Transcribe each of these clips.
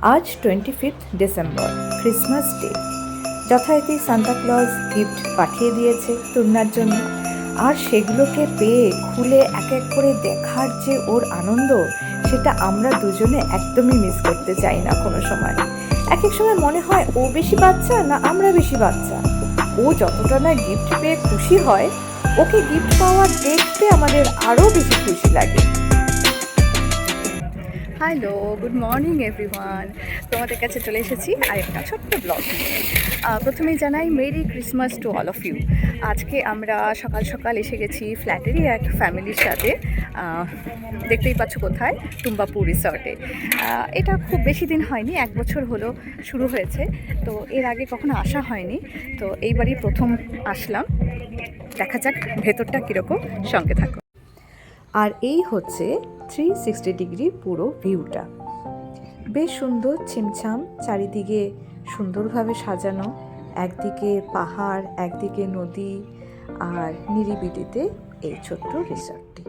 আজ 25 December, Christmas day. যথারীতি Santa Claus gift পাঠিয়ে দিয়েছে তূর্ণার জন্য, আর সেগুলোকে পেয়ে খুলে এক এক করে দেখার যে ওর আনন্দ, সেটা আমরা দুজনে একদমই মিস করতে চাই না কোনো সময়। এক এক সময় মনে হয় ও বেশি বাচ্চা না আমরা বেশি বাচ্চা। ও যতটা না গিফট পেয়ে খুশি হয়, ওকে গিফট পাওয়ার দেখতে আমাদের আরও বেশি খুশি লাগে। Hello, good morning everyone. তোমাদের কাছে চলে এসেছি আরেকটা ছোট্ট ব্লগ নিয়ে। প্রথমেই জানাই merry Christmas to all of you. আজকে আমরা সকাল সকাল এসে গেছি ফ্ল্যাটেরই এক ফ্যামিলির সাথে। দেখতেই পাচ্ছ কোথায়, টুম্বাপুর রিসর্টে। এটা খুব বেশি দিন হয়নি, 1 বছর হলো শুরু হয়েছে। তো এর আগে কখনো আসা হয়নি, তো এইবারই প্রথম আসলাম। দেখা যাক ভেতরটা কীরকম, সঙ্গে থাকো। আর এই হচ্ছে 360 ডিগ্রি পুরো ভিউটা। বেশ সুন্দর, ছিমছাম, চারিদিকে সুন্দরভাবে সাজানো। একদিকে পাহাড়, একদিকে নদী, আর নিরিবিলিতে এই ছোট্ট রিসর্টটি।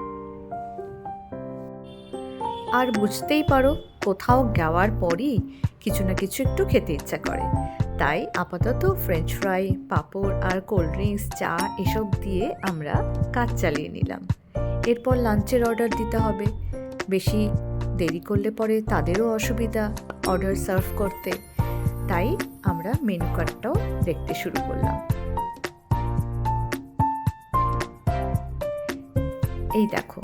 আর বুঝতেই পারো, কোথাও যাওয়ার পরই কিছু না কিছু একটু খেতে ইচ্ছা করে। তাই আপাতত ফ্রেঞ্চ ফ্রাই, পাঁপড় আর কোল্ড ড্রিঙ্কস, চা এসব দিয়ে আমরা কাজ চালিয়ে নিলাম। এরপর লাঞ্চের অর্ডার দিতে হবে। বেশি দেরি করলে পরে তাদেরও অসুবিধা অর্ডার সার্ভ করতে। তাই আমরা মেনু কার্ডটাও দেখতে শুরু করলাম। এই দেখো,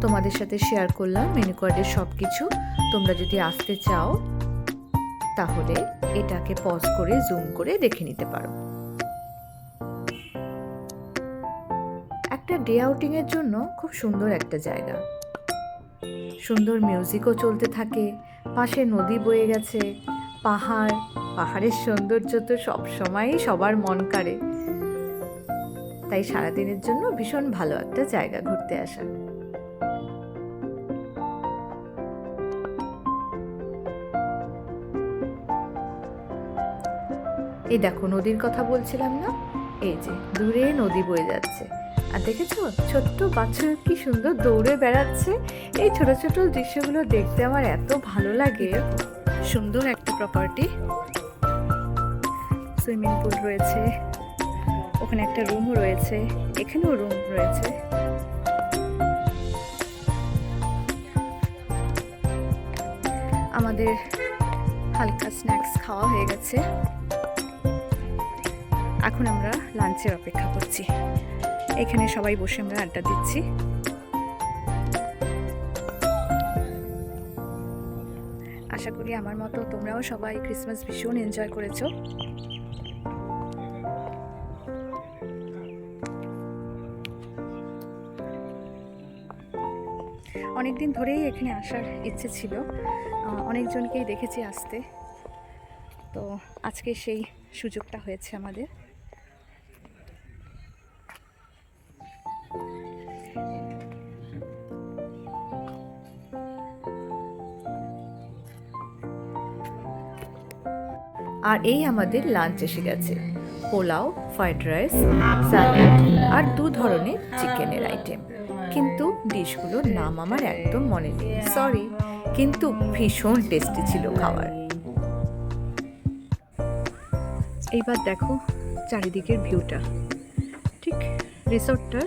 তোমাদের সাথে শেয়ার করলাম মেনু কার্ডের সব কিছু। তোমরা যদি আসতে চাও তাহলে এটাকে পজ করে জুম করে দেখে নিতে পারো। একটা ডে আউটিংয়ের জন্য খুব সুন্দর একটা জায়গা। সুন্দর মিউজিকও চলতে থাকে, পাশে নদী বয়ে গেছে, পাহাড়ের সৌন্দর্য তো সবসময়ই সবার মন কাড়ে। তাই সারাদিনের জন্য ভীষণ ভালো একটা জায়গা ঘুরতে আসা। এই দেখো, নদীর কথা বলছিলাম না, এই যে দূরে নদী বয়ে যাচ্ছে। আর দেখেছো ছোট্ট বাচ্চা কি সুন্দর দৌড়ে বেড়াচ্ছে। এই ছোট ছোট দৃশ্যগুলো দেখতে আমার এত ভালো লাগে। সুন্দর একটা প্রপার্টি, সুইমিং পুল রয়েছে, ওখানে একটা রুমও রয়েছে, এখানেও রুম রয়েছে। আমাদের হালকা স্ন্যাক্স খাওয়া হয়ে গেছে, এখন আমরা লাঞ্চের অপেক্ষা করছি। এখানে সবাই বসে আমরা আড্ডা দিচ্ছি। আশা করি আমার মতো তোমরাও সবাই ক্রিসমাস ভীষণ এনজয় করেছো। অনেকদিন ধরেই এখানে আসার ইচ্ছে ছিল, অনেকজনকেই দেখেছি আসতে, তো আজকে সেই সুযোগটা হয়েছে আমাদের। আর এই আমাদের লাঞ্চ এসে গেছে, পোলাও, ফ্রাইড রাইস, স্যালাড আর 2 ধরনের চিকেনের আইটেম। কিন্তু ডিশগুলোর নাম আমার একদম মনে নেই, সরি, কিন্তু ভীষণ টেস্টি ছিল খাবার। এইবার দেখো চারিদিকের ভিউটা। ঠিক রিসর্টটার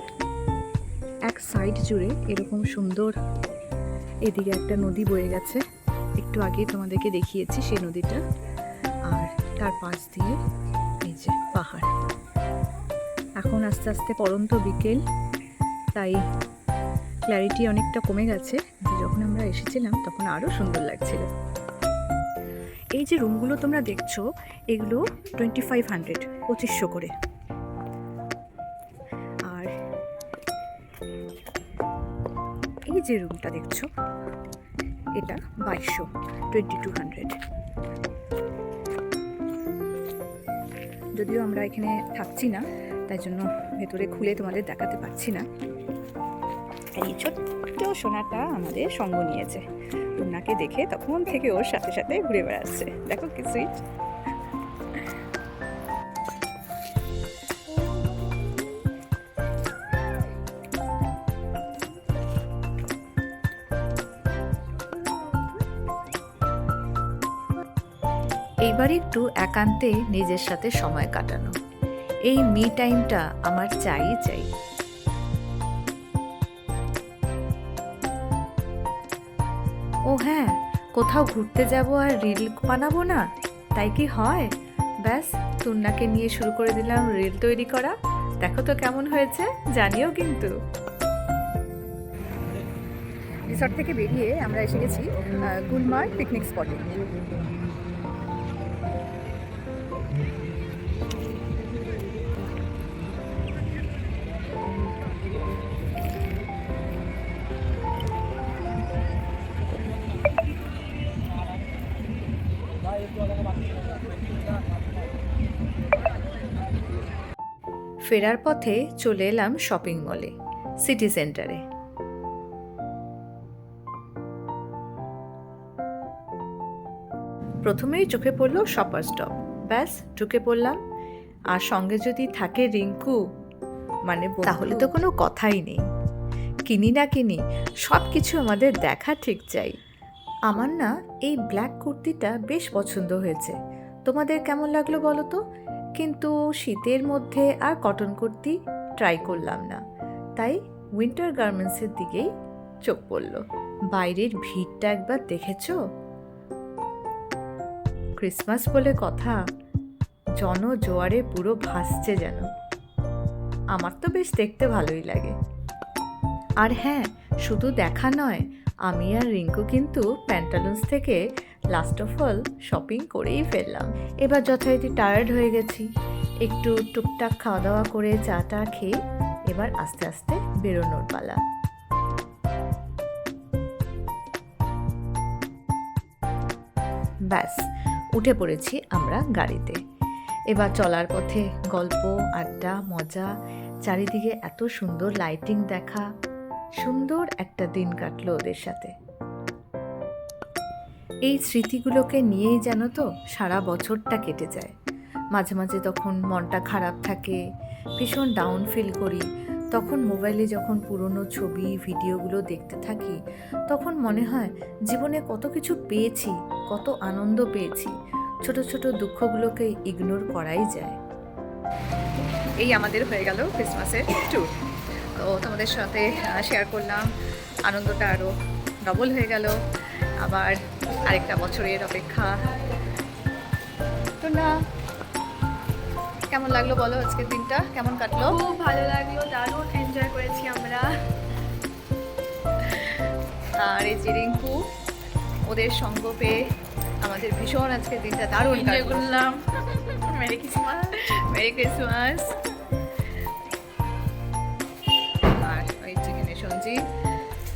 এক সাইড জুড়ে এরকম সুন্দর, এদিকে একটা নদী বয়ে গেছে, একটু আগেই তোমাদেরকে দেখিয়েছি সেই নদীটা, আর তার পাশ দিয়ে এই যে পাহাড়। এখন আস্তে আস্তে পড়ন্ত বিকেল, তাই ক্ল্যারিটি অনেকটা কমে গেছে। যখন আমরা এসেছিলাম তখন আরও সুন্দর লাগছিল। এই যে রুমগুলো তোমরা দেখছো, এগুলো 2500, 2500 করে। আর এই যে রুমটা দেখছো, এটা 2200, 2200। যদিও আমরা এখানে থাকছি না, তাই জন্য ভেতরে খুলে তোমাদের দেখাতে পারছি না। এই ছোট্ট সোনাটা আমাদের সঙ্গ নিয়েছে, ওনাকে দেখে তখন থেকে ওর সাথে সাথে ঘুরে বেড়াচ্ছে। দেখো কি সুইট। এইবার একটু একান্তে নিজের সাথে সময় কাটানো, এই মি টাইমটা আমার চাই। ও হ্যাঁ, কোথাও ঘুরতে যাব আর রিল বানাবো না, তাই কি হয়? ব্যাস, তুন্নাকে নিয়ে শুরু করে দিলাম রিল তৈরি করা। দেখো তো কেমন হয়েছে, জানিও কিন্তু। রিসর্ট থেকে বেরিয়ে আমরা এসে গেছি গুলমার্গ পিকনিক স্পটে। ফেরার পথে চলে এলাম শপিং মলে, সিটি সেন্টারে। প্রথমেই চোখে পড়লো শপার স্টপ। ব্যাস, ঢুকে পড়লাম। আর সঙ্গে যদি থাকে রিঙ্কু, মানে তাহলে তো কোনো কথাই নেই। কিনি না কিনি, সব কিছু আমাদের দেখা ঠিক চাই। আমার না এই ব্ল্যাক কুর্তিটা বেশ পছন্দ হয়েছে, তোমাদের কেমন লাগলো বলো তো? কিন্তু শীতের মধ্যে আর কটন কুর্তি ট্রাই করলাম না, তাই উইন্টার গার্মেন্টসের দিকেই চোখ পড়ল। বাইরের ভিড়টা একবার দেখেছো? ক্রিসমাস বলে কথা, জনজোয়ারে পুরো ভাসছে যেন। আমার তো বেশ দেখতে ভালোই লাগে। আর হ্যাঁ, শুধু দেখা নয়, আমি আর রিঙ্কু কিন্তু প্যান্টালুন্স থেকে লাস্ট অফ অল শপিং করেই ফেললাম। এবার যথারীতি টায়ার্ড হয়ে গেছি, একটু টুকটাক খাওয়া দাওয়া করে চা টা খেয়ে এবার আস্তে আস্তে বেরোনোর পালা। ব্যাস, উঠে পড়েছি আমরা গাড়িতে। এবার চলার পথে গল্প, আড্ডা, মজা, চারিদিকে এত সুন্দর লাইটিং দেখা, সুন্দর একটা দিন কাটলো ওদের সাথে। এই স্মৃতিগুলোকে নিয়েই যেন তো সারা বছরটা কেটে যায়। মাঝে মাঝে তখন মনটা খারাপ থাকে, ভীষণ ডাউন ফিল করি, তখন মোবাইলে যখন পুরনো ছবি ভিডিওগুলো দেখতে থাকি, তখন মনে হয় জীবনে কত কিছু পেয়েছি, কত আনন্দ পেয়েছি, ছোট ছোট দুঃখগুলোকে ইগনোর করাই যায়। এই আমাদের হয়ে গেল ক্রিসমাসের ট্যুর। তো তোমাদের সাথে শেয়ার করলাম, আনন্দটা আরও ডবল হয়ে গেল। আবার আরেকটা বছরের অপেক্ষা। তো না, কেমন লাগলো বলো? আজকের দিনটা কেমন কাটলো? খুব ভালো লাগলো, দারুণ এনজয় করেছি আমরা। আর এই যে রিঙ্কু, ওদের সঙ্গ পেয়ে আমাদের ভীষণ আজকের দিনটা দারুণ এনজয় করলাম। Merry Christmas. Merry Christmas. আর ওই চিকেনে সঞ্জীব,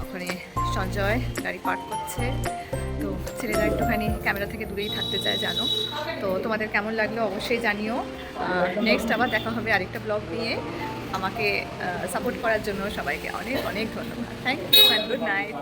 ওখানে সঞ্জয় গাড়ি পার্ক করছে। তো ছেলেরা একটুখানি ক্যামেরা থেকে দূরেই থাকতে চায়, জানো। তো তোমাদের কেমন লাগলো অবশ্যই জানিও। নেক্সট আবার দেখা হবে আরেকটা ব্লগ নিয়ে। আমাকে সাপোর্ট করার জন্য সবাইকে অনেক অনেক ধন্যবাদ। Thank you and good night.